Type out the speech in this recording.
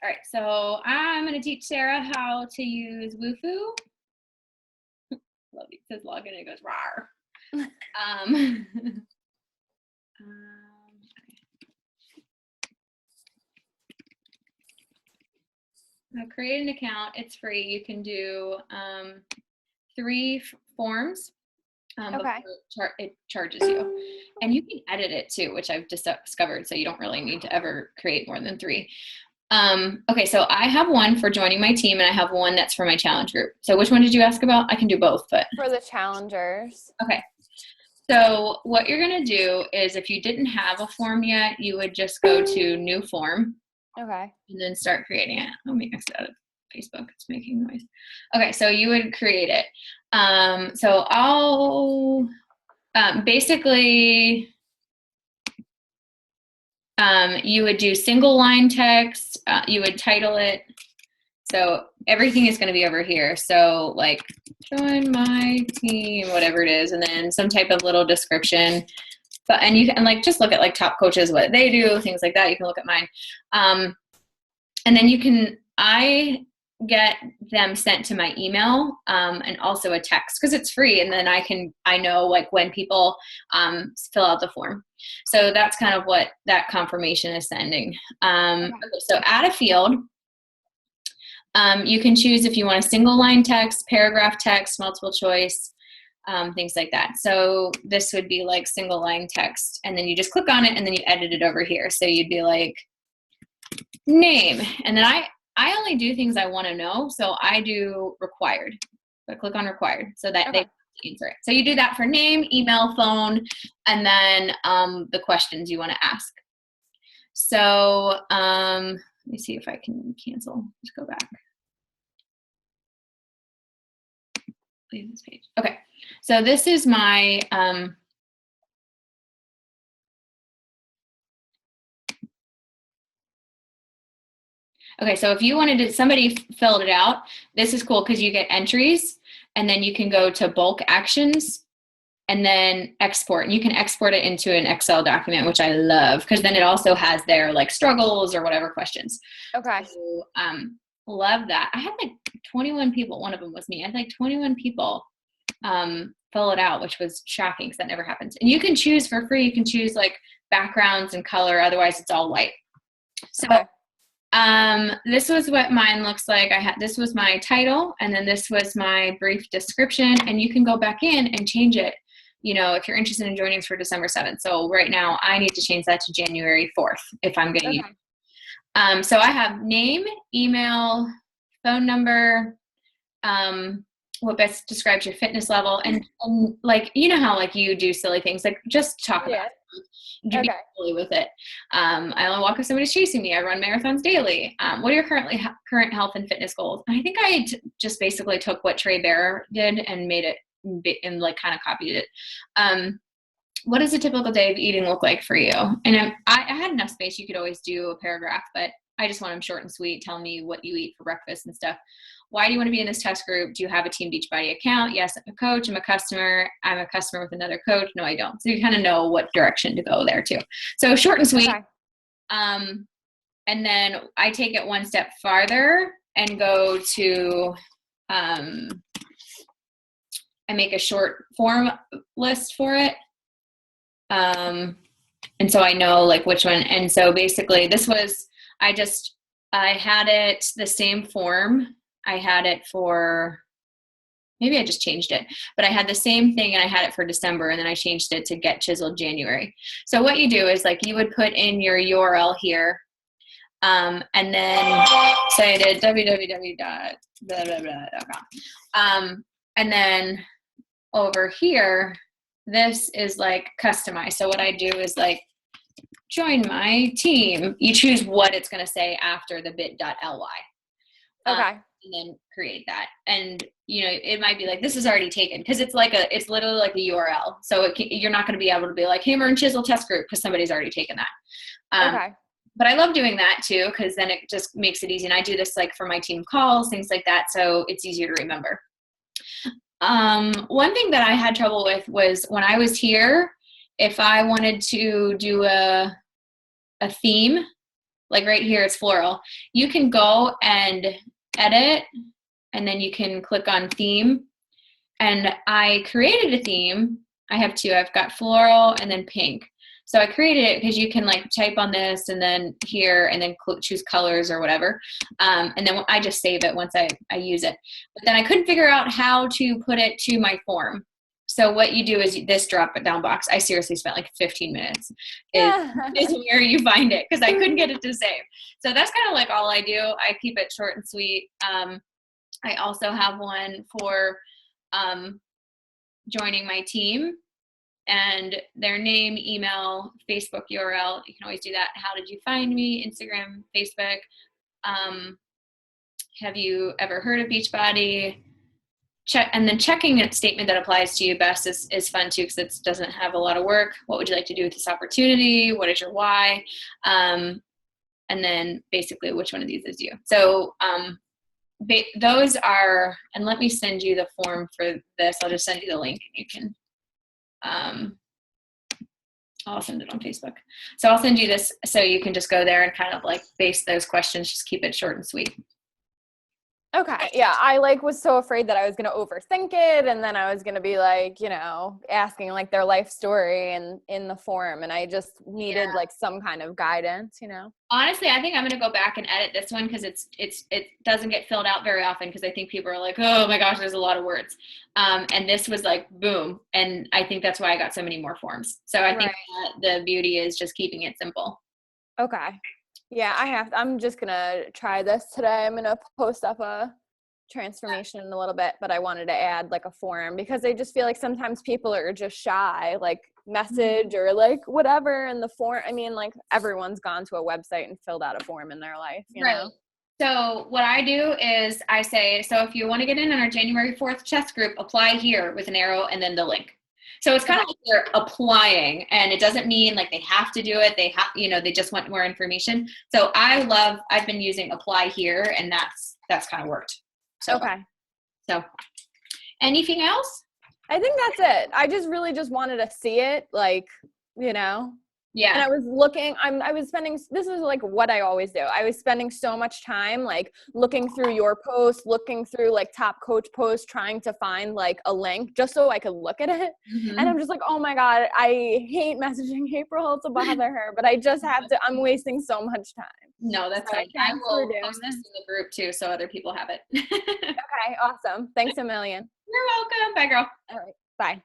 All right, so I'm going to teach Sarah how to use Wufoo. Love it. It says login and it goes rawr. Now create an account. It's free. You can do 3 forms. Okay. It charges you, and you can edit it too, which I've just discovered. So you don't really need to ever create more than 3. Okay, so I have one for joining my team, and I have one that's for my challenge group. So which one did you ask about? I can do both, but for the challengers. Okay. So what you're gonna do is, if you didn't have a form yet, you would just go to new form. Okay. And then start creating it. Let me exit out of Facebook. It's making noise. Okay, so you would create it. So I'll basically you would do single line text. You would title it. So everything is going to be over here. So like join my team, whatever it is, and then some type of little description. But and you can like just look at like top coaches, what they do, things like that. You can look at mine. And then I get them sent to my email and also a text because it's free. And then I know like when people fill out the form. So that's kind of what that confirmation is sending. Okay, so add a field. You can choose if you want a single line text, paragraph text, multiple choice, things like that. So this would be like single line text. And then you just click on it and then you edit it over here. So you'd be like, name, and then I only do things I want to know, so I do required. So I click on required so that they answer it. So you do that for name, email, phone, and then the questions you want to ask. So let me see if I can cancel. Just go back. Leave this page. Okay, so this is my okay, so if you wanted to, somebody filled it out, this is cool because you get entries and then you can go to bulk actions and then export. And you can export it into an Excel document, which I love because then it also has their like struggles or whatever questions. Okay. So, love that. I had like 21 people. One of them was me. I had like 21 people fill it out, which was shocking because that never happens. And you can choose for free. You can choose like backgrounds and color. Otherwise, it's all white. So. Okay. This was what mine looks like. This was my title, and then this was my brief description, and you can go back in and change it, you know, if you're interested in joining us for December 7th. So right now I need to change that to January 4th if I'm going to use it. So I have name, email, phone number, what best describes your fitness level, and like, you know how like you do silly things, like just talk about it. Be silly with it. I only walk if somebody's chasing me. I run marathons daily. What are your current health and fitness goals? And I think I just basically took what Trey Bear did and made it and like kind of copied it. What does a typical day of eating look like for you? And I had enough space. You could always do a paragraph, but I just want them short and sweet. Tell me what you eat for breakfast and stuff. Why do you want to be in this test group? Do you have a Team Beachbody account? Yes, I'm a coach. I'm a customer. I'm a customer with another coach. No, I don't. So you kind of know what direction to go there too. So short and sweet. Okay. And then I take it one step farther and go to, I make a short form list for it. And so I know like which one. And so basically this was, I had it the same form. I had it for, maybe I just changed it, but I had the same thing and I had it for December and then I changed it to get chiseled January. So what you do is like you would put in your URL here and then say I did www.com. And then over here, this is like customized. So what I do is like join my team. You choose what it's going to say after the bit.ly. Okay. And then create that. And, you know, it might be like, this is already taken because it's literally like a URL. So you're not going to be able to be like hammer and chisel test group because somebody's already taken that. Okay. But I love doing that too, because then it just makes it easy. And I do this like for my team calls, things like that. So it's easier to remember. One thing that I had trouble with was when I was here, if I wanted to do a theme, like right here, it's floral. You can go and edit, and then you can click on theme. And I created a theme. I have two. I've got floral and then pink. So I created it because you can like type on this and then here and then choose colors or whatever. And then I just save it once I use it. But then I couldn't figure out how to put it to my form. So what you do is this drop it down box. I seriously spent like 15 minutes is where you find it because I couldn't get it to save. So that's kind of like all I do. I keep it short and sweet. I also have one for joining my team, and their name, email, Facebook URL. You can always do that. How did you find me? Instagram, Facebook. Have you ever heard of Beachbody? Check, and then checking a statement that applies to you best is fun too, because it doesn't have a lot of work. What would you like to do with this opportunity? What is your why? And then basically which one of these is you. So those are, and let me send you the form for this. I'll just send you the link and you can, I'll send it on Facebook. So I'll send you this so you can just go there and kind of like base those questions, just keep it short and sweet. Okay. Yeah. I like was so afraid that I was going to overthink it. And then I was going to be like, you know, asking like their life story and in the form. And I just needed like some kind of guidance, you know? Honestly, I think I'm going to go back and edit this one because it doesn't get filled out very often because I think people are like, oh my gosh, there's a lot of words. And this was like, boom. And I think that's why I got so many more forms. So I think the beauty is just keeping it simple. Okay. Yeah, I'm just going to try this today. I'm going to post up a transformation in a little bit, but I wanted to add like a form because I just feel like sometimes people are just shy, like message or like whatever in the form. I mean, like everyone's gone to a website and filled out a form in their life, you know? So what I do is I say, so if you want to get in on our January 4th chess group, apply here with an arrow and then the link. So it's kind of like they're applying, and it doesn't mean like they have to do it. They have, you know, they just want more information. So I've been using apply here, and that's kind of worked. So, okay. So anything else? I think that's it. I just really just wanted to see it, like, you know. Yeah. And I was looking, I was spending, this is like what I always do. I was spending so much time like looking through your posts, looking through like top coach posts, trying to find like a link just so I could look at it. Mm-hmm. And I'm just like, oh my God, I hate messaging April to bother her, but I just have to, I'm wasting so much time. No, that's fine. I will post this in the group too so other people have it. Okay, awesome. Thanks a million. You're welcome. Bye, girl. All right, bye.